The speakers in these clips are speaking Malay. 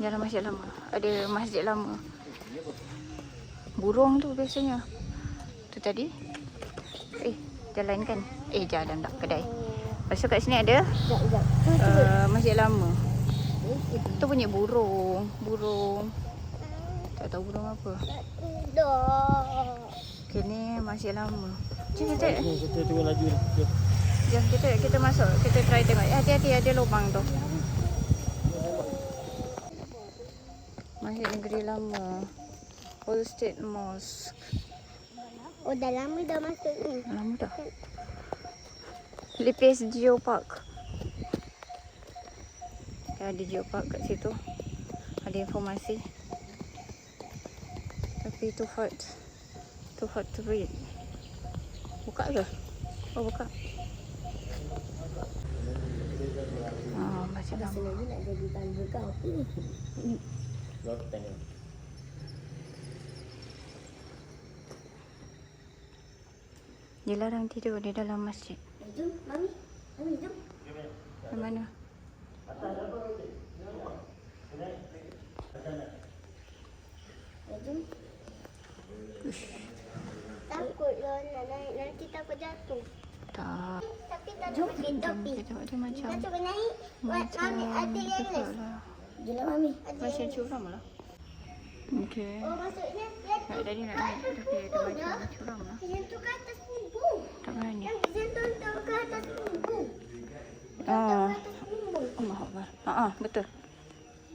Jalan masjid lama. Ada masjid lama. Burung tu biasanya. Tu tadi. Jalan kan? Jalan tak, kedai. Lepas tu kat sini ada masjid lama. Tu bunyi burung. Burung. Tak tahu burung apa. Okay, ni masjid lama. Jom kita. Kita tengok laju ni. Jom kita masuk. Kita try tengok. Hati-hati ada lubang tu. Masjid Negeri Lama. Old State Mosque. Oh, dah lama dah masuk ni. Lama dah. Lipis Geopark. Ada Geopark kat situ. Ada informasi. Tapi too hot. Too hot to read. Buka ke? Oh, buka. Masih lama. Sebenarnya nak jadi tangga kau apa ni? Loteng. Dilarang tidur di dalam masjid. Jom, Mami. Mami, jom. Di mana? Jom. Takut lah nak naik. Nanti takut jatuh. Tak. Tapi tak ada mesin topi. Kita tengok dia macam Kita cuba naik. macam Mami, ada yang les. lah. Jelah, Mami. Macam curam lah. Okey. Oh, maksudnya dia tu. Tadi nak naik tapi dia macam curam lah. Yang tu ke atas punggung. Tak berani. Yang tu ke atas punggung. Ah. Atas punggung. Allah Akbar. Betul.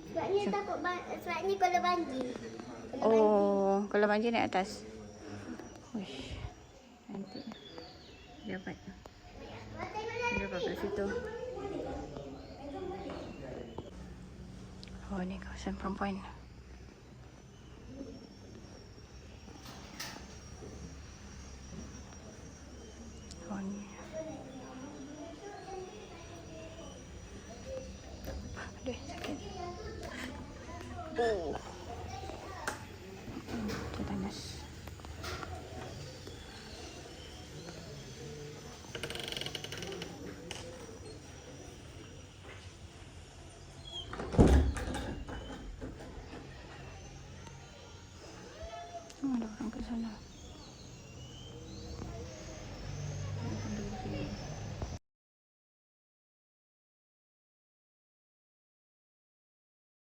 Sebabnya takut, sebabnya kalau banjir. Oh, kalau banjir naik atas. Wish. Nanti dapat. Dapat kat situ. Oh, ni kawasan perempuan. Oh, ni. Aduh, sakit. Oh. Tetanus. Ada orang ke sana.